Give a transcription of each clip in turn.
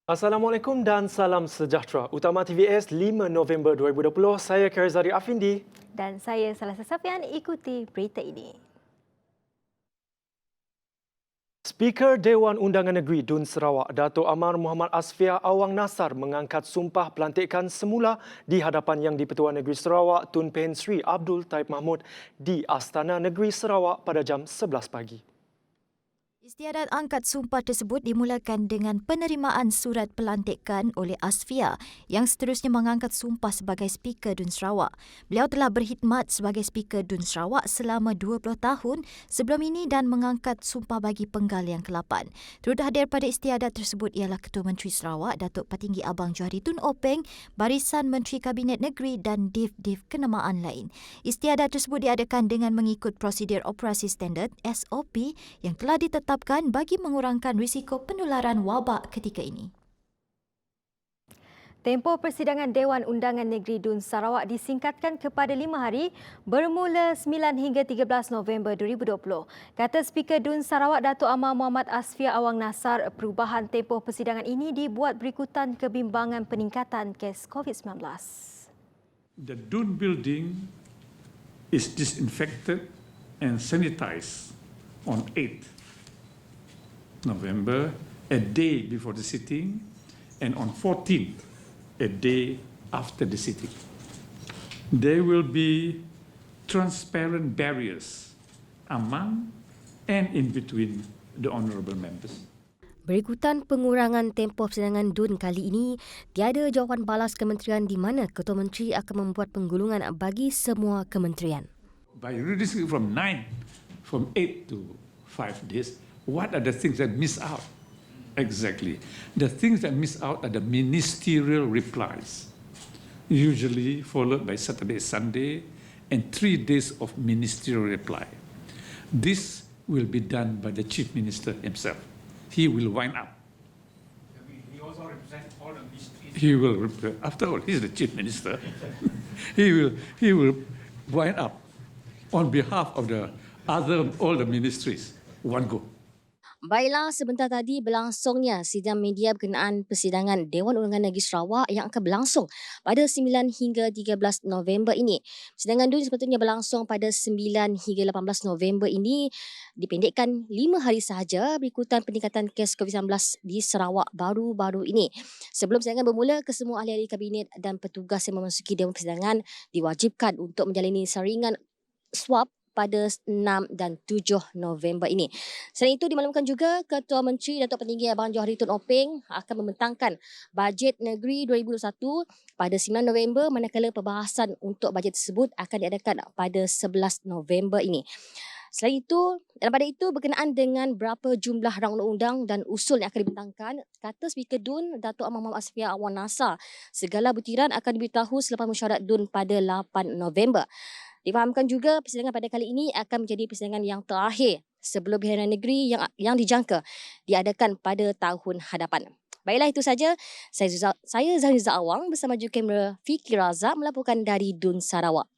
Assalamualaikum dan salam sejahtera. Utama TVS 5 November 2020, saya Karizari Afindi. Dan saya Salasa Safian, ikuti berita ini. Speaker Dewan Undangan Negeri Dun Sarawak, Dato' Amar Muhammad Asfia Awang Nasar mengangkat sumpah pelantikan semula di hadapan Yang di-Pertuan Negeri Sarawak Tun Pen Sri Abdul Taib Mahmud di Astana Negeri Sarawak pada jam 11 pagi. Istiadat angkat sumpah tersebut dimulakan dengan penerimaan surat pelantikan oleh Asfia yang seterusnya mengangkat sumpah sebagai Speaker Dun Sarawak. Beliau telah berkhidmat sebagai Speaker Dun Sarawak selama 20 tahun sebelum ini dan mengangkat sumpah bagi penggal yang ke-8. Turut hadir pada istiadat tersebut ialah Ketua Menteri Sarawak, Datuk Patinggi Abang Johari Tun Openg, Barisan Menteri Kabinet Negeri dan div-div kenamaan lain. Istiadat tersebut diadakan dengan mengikut prosedur operasi standard SOP yang telah ditetapkan bagi mengurangkan risiko penularan wabak ketika ini. Tempoh persidangan Dewan Undangan Negeri Dun Sarawak disingkatkan kepada 5 hari bermula 9 hingga 13 November 2020. Kata Speaker Dun Sarawak Dato' Amar Muhammad Asfia Awang Nasar, perubahan tempoh persidangan ini dibuat berikutan kebimbangan peningkatan kes COVID-19. The Dun building is disinfected and sanitized on 8th November, a day before the sitting, and on 14th, a day after the sitting. There will be transparent barriers among and in between the honourable members. Berikutan pengurangan tempoh persidangan Dun kali ini, tiada jawapan balas kementerian di mana Ketua Menteri akan membuat penggulungan bagi semua kementerian. By reducing from 8 to 5 days, what are the things that miss out? Exactly. The things that miss out are the ministerial replies, usually followed by Saturday, Sunday, and 3 days of ministerial reply. This will be done by the Chief Minister himself. He will wind up. He also represents all the ministries. He will, after all, he's the Chief Minister. he will wind up on behalf of all the ministries. One go. Baiklah, sebentar tadi berlangsungnya sidang media berkenaan persidangan Dewan Undangan Negeri Sarawak yang akan berlangsung pada 9 hingga 13 November ini. Persidangan Dun sepatutnya berlangsung pada 9 hingga 18 November ini dipendekkan 5 hari sahaja berikutan peningkatan kes COVID-19 di Sarawak baru-baru ini. Sebelum persidangan bermula, kesemua ahli-ahli kabinet dan petugas yang memasuki Dewan Persidangan diwajibkan untuk menjalani saringan swab pada 6 dan 7 November ini. Selain itu, dimaklumkan juga Ketua Menteri Datuk Patinggi Abang Johari Tun Openg akan membentangkan bajet negeri 2021 pada 9 November manakala perbahasan untuk bajet tersebut akan diadakan pada 11 November ini. Selain itu, daripada itu berkenaan dengan berapa jumlah rang undang-undang dan usul yang akan dibentangkan, kata Speaker Dun Dato' Amar Muhammad Asfia Awang Nasar, segala butiran akan diberitahu selepas mesyuarat Dun pada 8 November. Difahamkan juga persidangan pada kali ini akan menjadi persidangan yang terakhir sebelum pilihan negeri yang dijangka diadakan pada tahun hadapan. Baiklah, itu saja. Saya Zahriza Awang bersama jurukamera Fikri Razak melaporkan dari Dun Sarawak.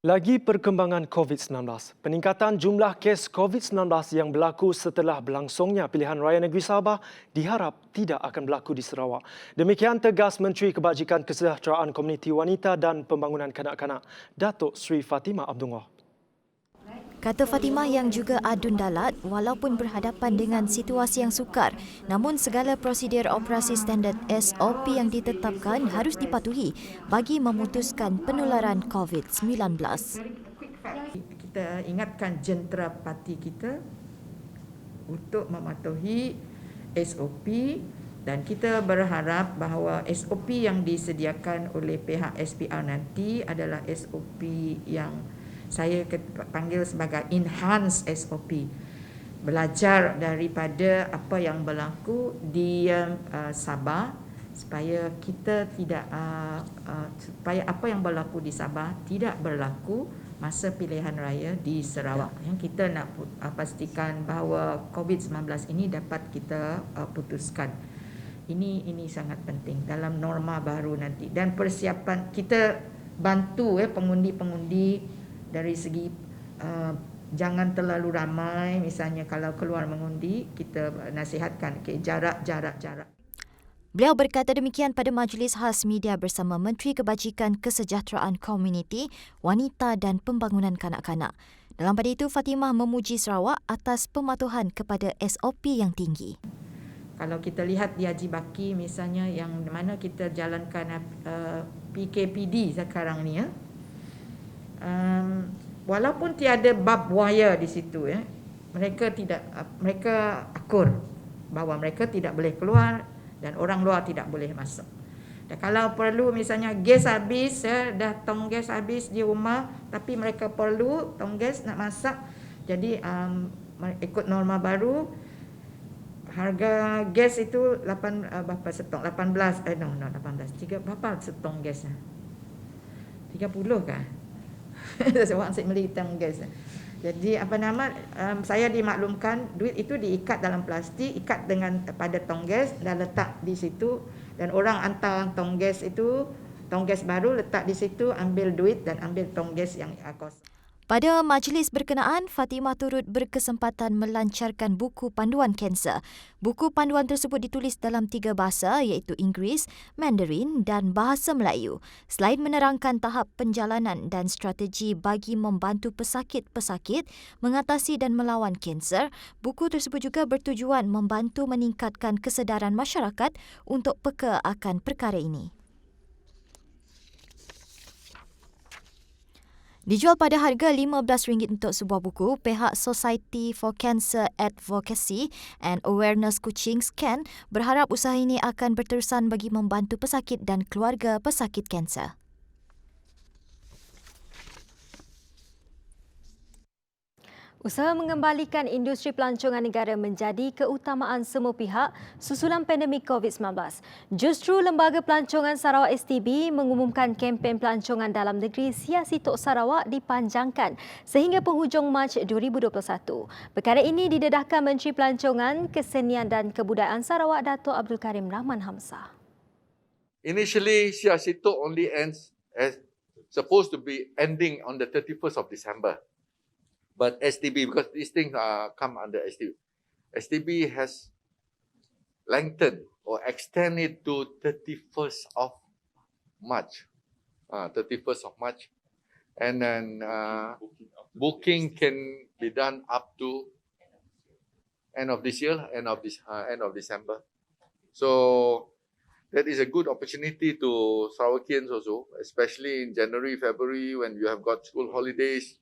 Lagi perkembangan COVID-19, peningkatan jumlah kes COVID-19 yang berlaku setelah berlangsungnya pilihan raya negeri Sabah diharap tidak akan berlaku di Sarawak. Demikian tegas Menteri Kebajikan Kesejahteraan Komuniti Wanita dan Pembangunan Kanak-kanak, Datuk Sri Fatimah Abdullah. Kata Fatimah yang juga adun dalat, walaupun berhadapan dengan situasi yang sukar, namun segala prosedur operasi standard SOP yang ditetapkan harus dipatuhi bagi memutuskan penularan COVID-19. Kita ingatkan jentera parti kita untuk mematuhi SOP dan kita berharap bahawa SOP yang disediakan oleh pihak SPR nanti adalah SOP yang saya panggil sebagai enhanced SOP. Belajar daripada apa yang berlaku di Sabah supaya kita tidak supaya apa yang berlaku di Sabah tidak berlaku masa pilihan raya di Sarawak. Yang kita nak pastikan bahawa COVID-19 ini dapat kita putuskan. Ini sangat penting dalam norma baru nanti dan persiapan kita bantu pengundi-pengundi dari segi jangan terlalu ramai. Misalnya kalau keluar mengundi, kita nasihatkan jarak. Beliau berkata demikian pada majlis khas media bersama Menteri Kebajikan Kesejahteraan Komuniti, Wanita dan Pembangunan Kanak-kanak. Dalam pada itu, Fatimah memuji Sarawak atas pematuhan kepada SOP yang tinggi. Kalau kita lihat di Haji Baki misalnya yang mana kita jalankan PKPD sekarang ni walaupun tiada barbed wire di situ mereka akur bahawa mereka tidak boleh keluar dan orang luar tidak boleh masuk. Dan kalau perlu misalnya gas habis, dah tong gas habis di rumah tapi mereka perlu tong gas nak masak, jadi ikut norma baru harga gas itu berapa setong? 18 berapa setong gasnya? 30 kah? Sebab saya beli tong gas. Jadi saya dimaklumkan duit itu diikat dalam plastik, ikat dengan pada tong gas dan letak di situ, dan orang hantar tong gas baru letak di situ, ambil duit dan ambil tong gas yang kosong. Pada majlis berkenaan, Fatimah turut berkesempatan melancarkan buku panduan kanser. Buku panduan tersebut ditulis dalam 3 bahasa iaitu Inggeris, Mandarin dan Bahasa Melayu. Selain menerangkan tahap penjalanan dan strategi bagi membantu pesakit-pesakit mengatasi dan melawan kanser, buku tersebut juga bertujuan membantu meningkatkan kesedaran masyarakat untuk peka akan perkara ini. Dijual pada harga RM15 untuk sebuah buku, pihak Society for Cancer Advocacy and Awareness Kuching SCAN berharap usaha ini akan berterusan bagi membantu pesakit dan keluarga pesakit kanser. Usaha mengembalikan industri pelancongan negara menjadi keutamaan semua pihak susulan pandemik COVID-19. Justru Lembaga Pelancongan Sarawak STB mengumumkan kempen pelancongan dalam negeri Siasi Tok Sarawak dipanjangkan sehingga penghujung Mac 2021. Perkara ini didedahkan Menteri Pelancongan, Kesenian dan Kebudayaan Sarawak Dato' Abdul Karim Rahman Hamzah. Initially, Siasi Tok only ends as supposed to be ending on the 31st of December. But STB, because these things come under STB, STB has lengthened or extended to 31st of March. 31st of March. And then booking can be done up to end of this year, end of December. So that is a good opportunity to Sarawakians also, especially in January, February when you have got school holidays.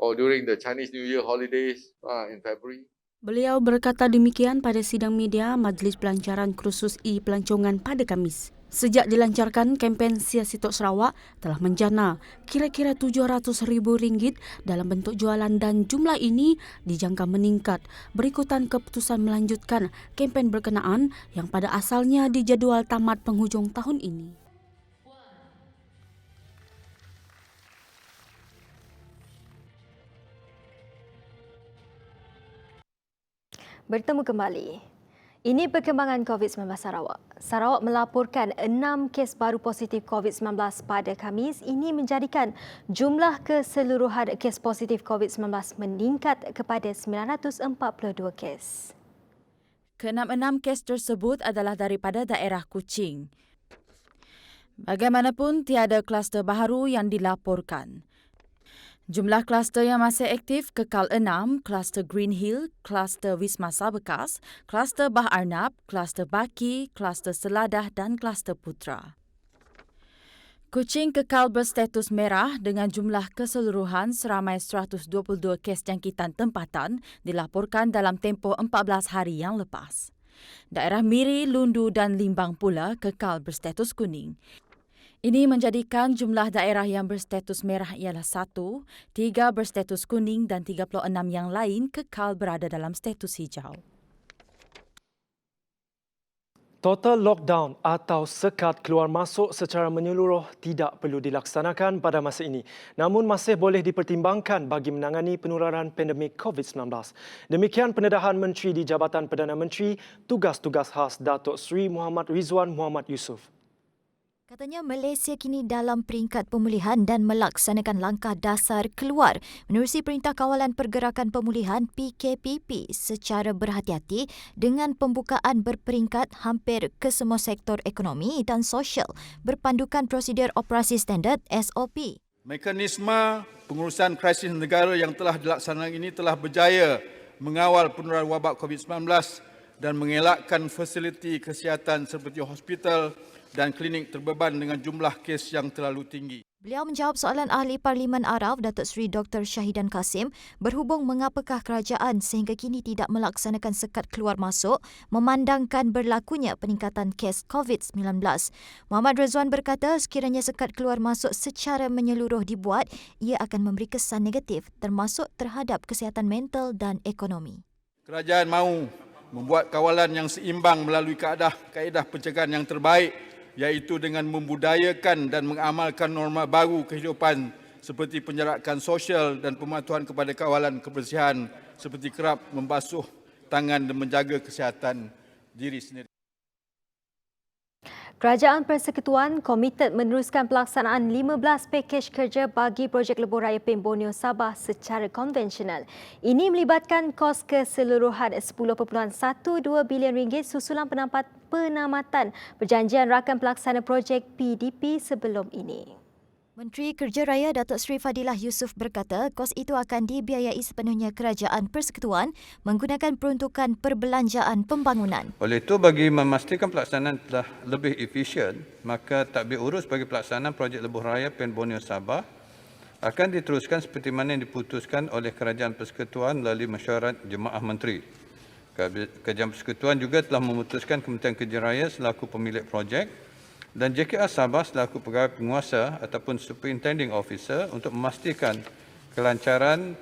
Or during the Chinese New Year holidays in February. Beliau berkata demikian pada sidang media Majlis Pelancaran Kursus E-Pelancongan pada Khamis. Sejak dilancarkan, kempen Siasi Tok Sarawak telah menjana kira-kira RM700,000 dalam bentuk jualan dan jumlah ini dijangka meningkat berikutan keputusan melanjutkan kempen berkenaan yang pada asalnya dijadual tamat penghujung tahun ini. Bertemu kembali. Ini perkembangan COVID-19 Sarawak. Sarawak melaporkan 6 kes baru positif COVID-19 pada Khamis. Ini menjadikan jumlah keseluruhan kes positif COVID-19 meningkat kepada 942 kes. Ke-6 kes tersebut adalah daripada daerah Kuching. Bagaimanapun, tiada kluster baru yang dilaporkan. Jumlah kluster yang masih aktif kekal 6, kluster Green Hill, kluster Wisma Sabekas, kluster Bah Arnab, kluster Baki, kluster Seladah dan kluster Putra. Kuching kekal berstatus merah dengan jumlah keseluruhan seramai 122 kes jangkitan tempatan dilaporkan dalam tempoh 14 hari yang lepas. Daerah Miri, Lundu dan Limbang pula kekal berstatus kuning. Ini menjadikan jumlah daerah yang berstatus merah ialah 1, 3 berstatus kuning dan 36 yang lain kekal berada dalam status hijau. Total lockdown atau sekat keluar masuk secara menyeluruh tidak perlu dilaksanakan pada masa ini. Namun masih boleh dipertimbangkan bagi menangani penularan pandemik COVID-19. Demikian pendedahan Menteri di Jabatan Perdana Menteri, Tugas-Tugas Khas Datuk Seri Muhammad Rizwan Muhammad Yusof. Katanya Malaysia kini dalam peringkat pemulihan dan melaksanakan langkah dasar keluar menerusi Perintah Kawalan Pergerakan Pemulihan PKPP secara berhati-hati dengan pembukaan berperingkat hampir ke semua sektor ekonomi dan sosial berpandukan prosedur operasi standard SOP. Mekanisme pengurusan krisis negara yang telah dilaksanakan ini telah berjaya mengawal penularan wabak COVID-19 dan mengelakkan fasiliti kesihatan seperti hospital dan klinik terbeban dengan jumlah kes yang terlalu tinggi. Beliau menjawab soalan Ahli Parlimen Araf Datuk Seri Dr. Syahidan Kasim berhubung mengapakah kerajaan sehingga kini tidak melaksanakan sekat keluar masuk memandangkan berlakunya peningkatan kes COVID-19. Muhammad Razwan berkata sekiranya sekat keluar masuk secara menyeluruh dibuat, ia akan memberi kesan negatif termasuk terhadap kesihatan mental dan ekonomi. Kerajaan mahu membuat kawalan yang seimbang melalui kaedah pencegahan yang terbaik, iaitu dengan membudayakan dan mengamalkan norma baru kehidupan seperti penjarakan sosial dan pematuhan kepada kawalan kebersihan seperti kerap membasuh tangan dan menjaga kesihatan diri sendiri. Kerajaan Persekutuan komited meneruskan pelaksanaan 15 pakej kerja bagi projek lebuh raya PIM Borneo Sabah secara konvensional. Ini melibatkan kos keseluruhan RM10.12 bilion susulan penamatan perjanjian rakan pelaksana projek PDP sebelum ini. Menteri Kerja Raya Datuk Seri Fadilah Yusof berkata kos itu akan dibiayai sepenuhnya Kerajaan Persekutuan menggunakan peruntukan perbelanjaan pembangunan. Oleh itu, bagi memastikan pelaksanaan telah lebih efisien, maka tadbir urus bagi pelaksanaan projek lebuh raya PIM Borneo Sabah akan diteruskan seperti mana yang diputuskan oleh Kerajaan Persekutuan melalui mesyuarat Jemaah Menteri. Kerajaan Persekutuan juga telah memutuskan Kementerian Kerja Raya selaku pemilik projek dan JKR Sabah selaku pegawai penguasa ataupun superintending officer untuk memastikan kelancaran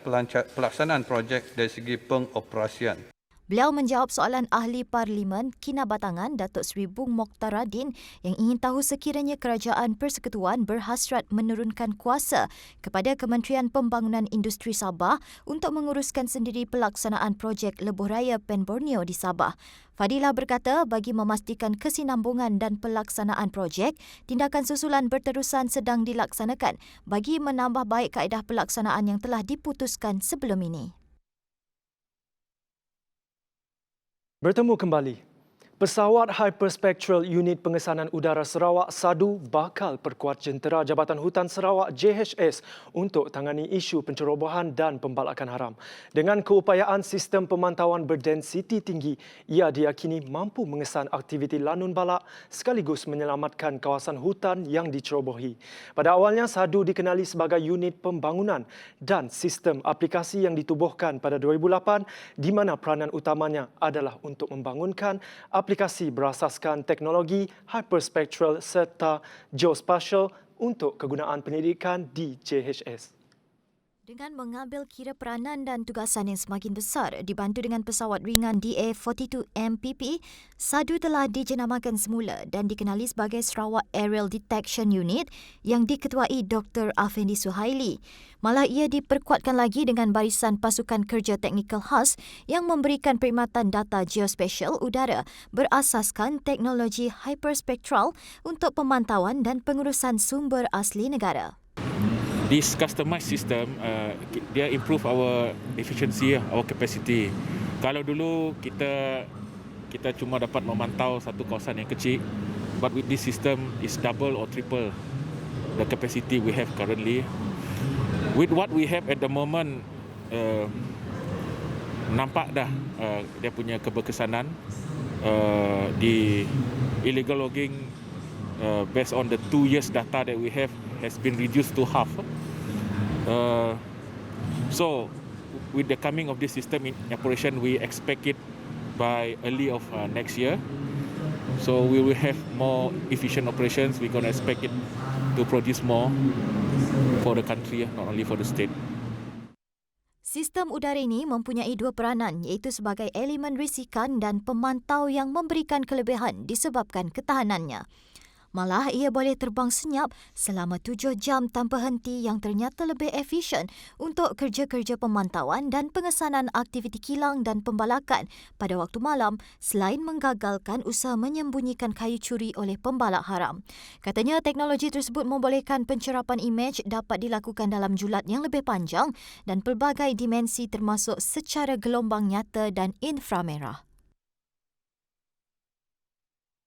pelaksanaan projek dari segi pengoperasian. Beliau menjawab soalan Ahli Parlimen Kinabatangan Datuk Seri Bung Mokhtaruddin yang ingin tahu sekiranya Kerajaan Persekutuan berhasrat menurunkan kuasa kepada Kementerian Pembangunan Industri Sabah untuk menguruskan sendiri pelaksanaan projek lebuh raya PIM Borneo di Sabah. Fadilah berkata bagi memastikan kesinambungan dan pelaksanaan projek, tindakan susulan berterusan sedang dilaksanakan bagi menambah baik kaedah pelaksanaan yang telah diputuskan sebelum ini. Bertemu kembali. Pesawat Hyperspectral Unit Pengesanan Udara Sarawak SADU bakal perkuat jentera Jabatan Hutan Sarawak JHS untuk tangani isu pencerobohan dan pembalakan haram. Dengan keupayaan sistem pemantauan berdensiti tinggi, ia diyakini mampu mengesan aktiviti lanun balak sekaligus menyelamatkan kawasan hutan yang dicerobohi. Pada awalnya, SADU dikenali sebagai unit pembangunan dan sistem aplikasi yang ditubuhkan pada 2008 di mana peranan utamanya adalah untuk membangunkan aplikasi berasaskan teknologi hyperspectral serta geospatial untuk kegunaan pendidikan di JHS. Dengan mengambil kira peranan dan tugasan yang semakin besar dibantu dengan pesawat ringan DA-42 MPP, SADU telah dijenamakan semula dan dikenali sebagai Sarawak Aerial Detection Unit yang diketuai Dr. Afendi Suhaili. Malah ia diperkuatkan lagi dengan barisan pasukan kerja teknikal khas yang memberikan perkhidmatan data geospatial udara berasaskan teknologi hyperspectral untuk pemantauan dan pengurusan sumber asli negara. This customized system, dia improve our efficiency, our capacity. Kalau dulu kita cuma dapat memantau satu kawasan yang kecil, but with this system is double or triple the capacity we have currently. With what we have at the moment, nampak dah dia punya keberkesanan. The illegal logging based on the 2 years data that we have has been reduced to half. So, with the coming of this system in operation, we expect it by early of next year. So, we will have more efficient operations. We're going to expect it to produce more for the country, not only for the state. Sistem udara ini mempunyai dua peranan iaitu sebagai elemen risikan dan pemantau yang memberikan kelebihan disebabkan ketahanannya. Malah ia boleh terbang senyap selama 7 jam tanpa henti yang ternyata lebih efisien untuk kerja-kerja pemantauan dan pengesanan aktiviti kilang dan pembalakan pada waktu malam selain menggagalkan usaha menyembunyikan kayu curi oleh pembalak haram. Katanya teknologi tersebut membolehkan pencerapan imej dapat dilakukan dalam julat yang lebih panjang dan pelbagai dimensi termasuk secara gelombang nyata dan inframerah.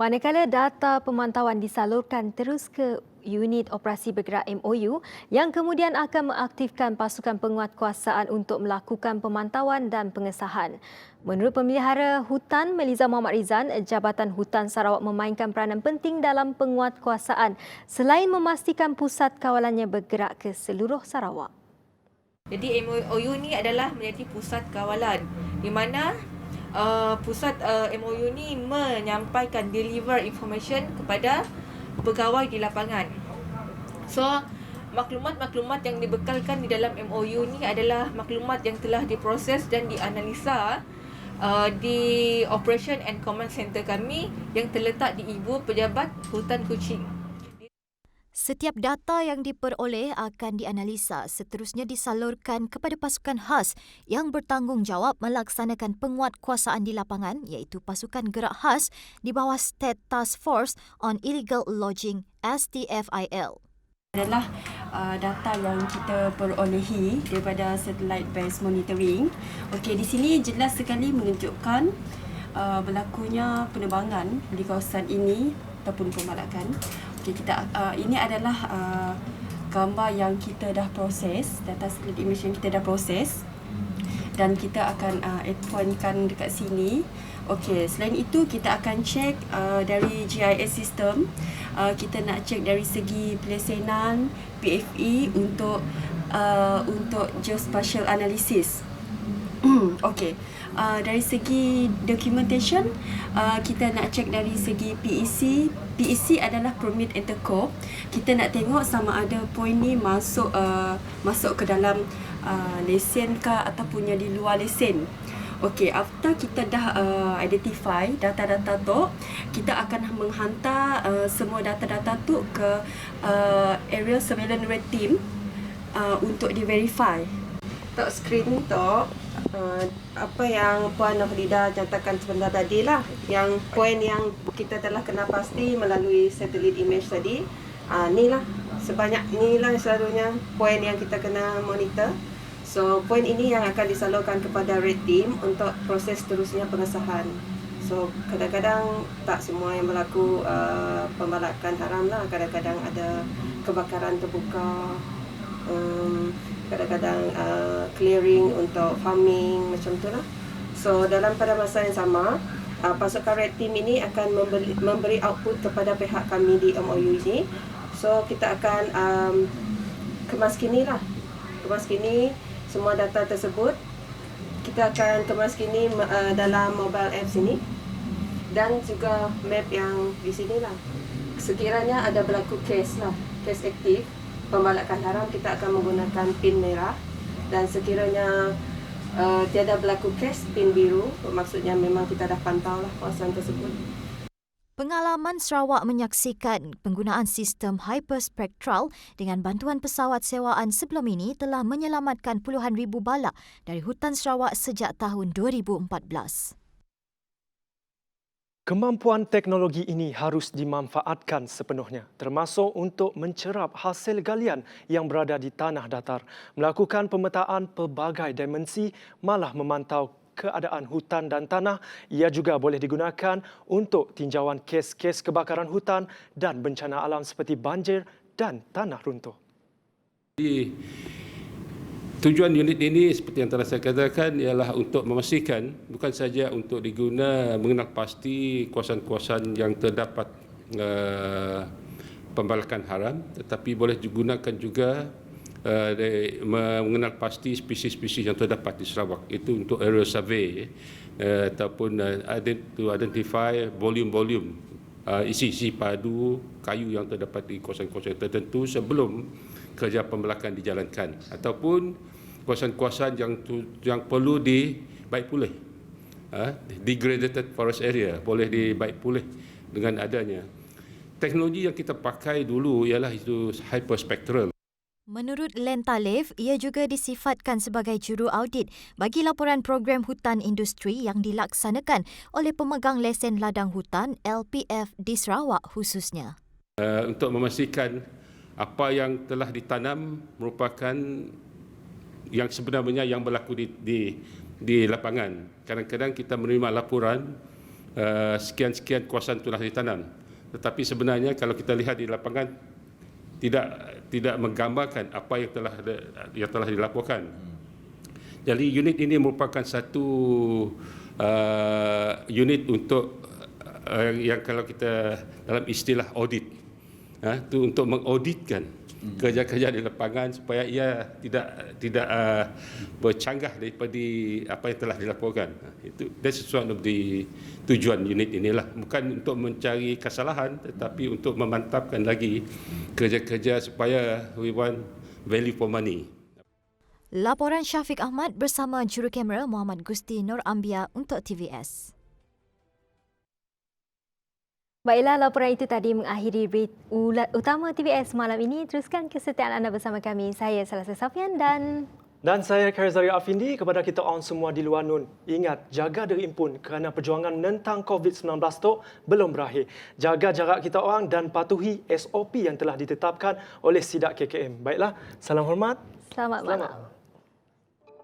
Manakala data pemantauan disalurkan terus ke unit operasi bergerak MOU yang kemudian akan mengaktifkan pasukan penguatkuasaan untuk melakukan pemantauan dan pengesahan. Menurut Pemelihara Hutan Meliza Muhammad Rizan, Jabatan Hutan Sarawak memainkan peranan penting dalam penguatkuasaan selain memastikan pusat kawalannya bergerak ke seluruh Sarawak. Jadi MOU ni adalah menjadi pusat kawalan di mana pusat MOU ni menyampaikan deliver information kepada pegawai di lapangan. So, maklumat-maklumat yang dibekalkan di dalam MOU ni adalah maklumat yang telah diproses dan dianalisa di Operation and Command Center kami yang terletak di Ibu Pejabat Hutan Kuching. Setiap data yang diperoleh akan dianalisa seterusnya disalurkan kepada pasukan khas yang bertanggungjawab melaksanakan penguatkuasaan di lapangan iaitu Pasukan Gerak Khas di bawah State Task Force on Illegal Lodging STFIL. Adalah data yang kita perolehi daripada satellite based monitoring. Okey, di sini jelas sekali menunjukkan berlakunya penerbangan di kawasan ini ataupun pembalakan. Okay, ini adalah gambar yang kita dah proses, data satellite image yang kita dah proses dan kita akan add point-kan dekat sini. Okey, selain itu kita akan check dari GIS system, kita nak check dari segi pelesenan PFE untuk geospatial analysis. Okey. Dari segi documentation, kita nak cek dari segi PEC. PEC adalah Permit Interco. Kita nak tengok sama ada poin ni masuk ke dalam lesen ke ataupun yang di luar lesen. Okey, after kita dah identify data-data tu, kita akan menghantar semua data-data tu ke Aerial Surveillance Red Team untuk di-verify. Untuk screen tu, apa yang Puan Nurhalidah nyatakan sebentar tadi lah, yang poin yang kita telah kenal pasti melalui satellite image tadi, ni lah sebanyak ni lah selalunya poin yang kita kena monitor. So poin ini yang akan disalurkan kepada Red Team untuk proses terusnya pengesahan. So kadang-kadang tak semua yang berlaku pembalakan haram lah, kadang-kadang ada kebakaran terbuka, kadang-kadang clearing untuk farming macam tu lah. So pada masa yang sama, pasukan Red Team ini akan memberi output kepada pihak kami di MOU ini. So kita akan kemaskini semua data tersebut. Kita akan kemaskini dalam mobile apps ini dan juga map yang di sini lah. Sekiranya ada berlaku case aktif pembalakan haram, kita akan menggunakan pin merah, dan sekiranya tiada berlaku kes, pin biru, maksudnya memang kita dah pantau lah kawasan tersebut. Pengalaman Sarawak menyaksikan penggunaan sistem hyperspectral dengan bantuan pesawat sewaan sebelum ini telah menyelamatkan puluhan ribu balak dari hutan Sarawak sejak tahun 2014. Kemampuan teknologi ini harus dimanfaatkan sepenuhnya, termasuk untuk mencerap hasil galian yang berada di tanah datar, melakukan pemetaan pelbagai dimensi, malah memantau keadaan hutan dan tanah. Ia juga boleh digunakan untuk tinjauan kes-kes kebakaran hutan dan bencana alam seperti banjir dan tanah runtuh. Tujuan unit ini seperti yang telah saya katakan ialah untuk memastikan bukan saja untuk mengenal pasti kawasan-kawasan yang terdapat pembalakan haram, tetapi boleh digunakan juga mengenal pasti spesies-spesies yang terdapat di Sarawak. Itu untuk aerial survey ataupun to identify volume isi-isi padu kayu yang terdapat di kawasan-kawasan tertentu sebelum kerja pembalakan dijalankan, ataupun kawasan-kawasan yang perlu dibaik pulih, degraded forest area boleh dibaik pulih dengan adanya teknologi yang kita pakai dulu ialah itu hyperspectral. Menurut Len Talif, ia juga disifatkan sebagai juru audit bagi laporan program hutan industri yang dilaksanakan oleh pemegang lesen ladang hutan LPF di Sarawak khususnya. Untuk memastikan apa yang telah ditanam merupakan yang sebenarnya yang berlaku di lapangan. Kadang-kadang kita menerima laporan sekian-sekian kawasan telah ditanam. Tetapi sebenarnya kalau kita lihat di lapangan tidak menggambarkan apa yang telah dilaporkan. Jadi unit ini merupakan satu unit untuk yang kalau kita dalam istilah audit, itu untuk mengauditkan kerja-kerja di lapangan supaya ia tidak bercanggah daripada apa yang telah dilaporkan. Itu that's one of the tujuan unit inilah, bukan untuk mencari kesalahan tetapi untuk memantapkan lagi kerja-kerja supaya we want value for money. Laporan Syafiq Ahmad bersama juru kamera Muhammad Gusti Nur Ambia untuk TVS. Baiklah, laporan itu tadi mengakhiri berita utama TVS malam ini. Teruskan kesetiaan anda bersama kami. Saya Salasa Safian dan saya Kharizari Afindi. Kepada kita orang semua di luar Nun, ingat jaga diri impun kerana perjuangan menentang COVID-19 tu belum berakhir. Jaga jarak kita orang dan patuhi SOP yang telah ditetapkan oleh Sidak KKM. Baiklah, salam hormat. Selamat malam.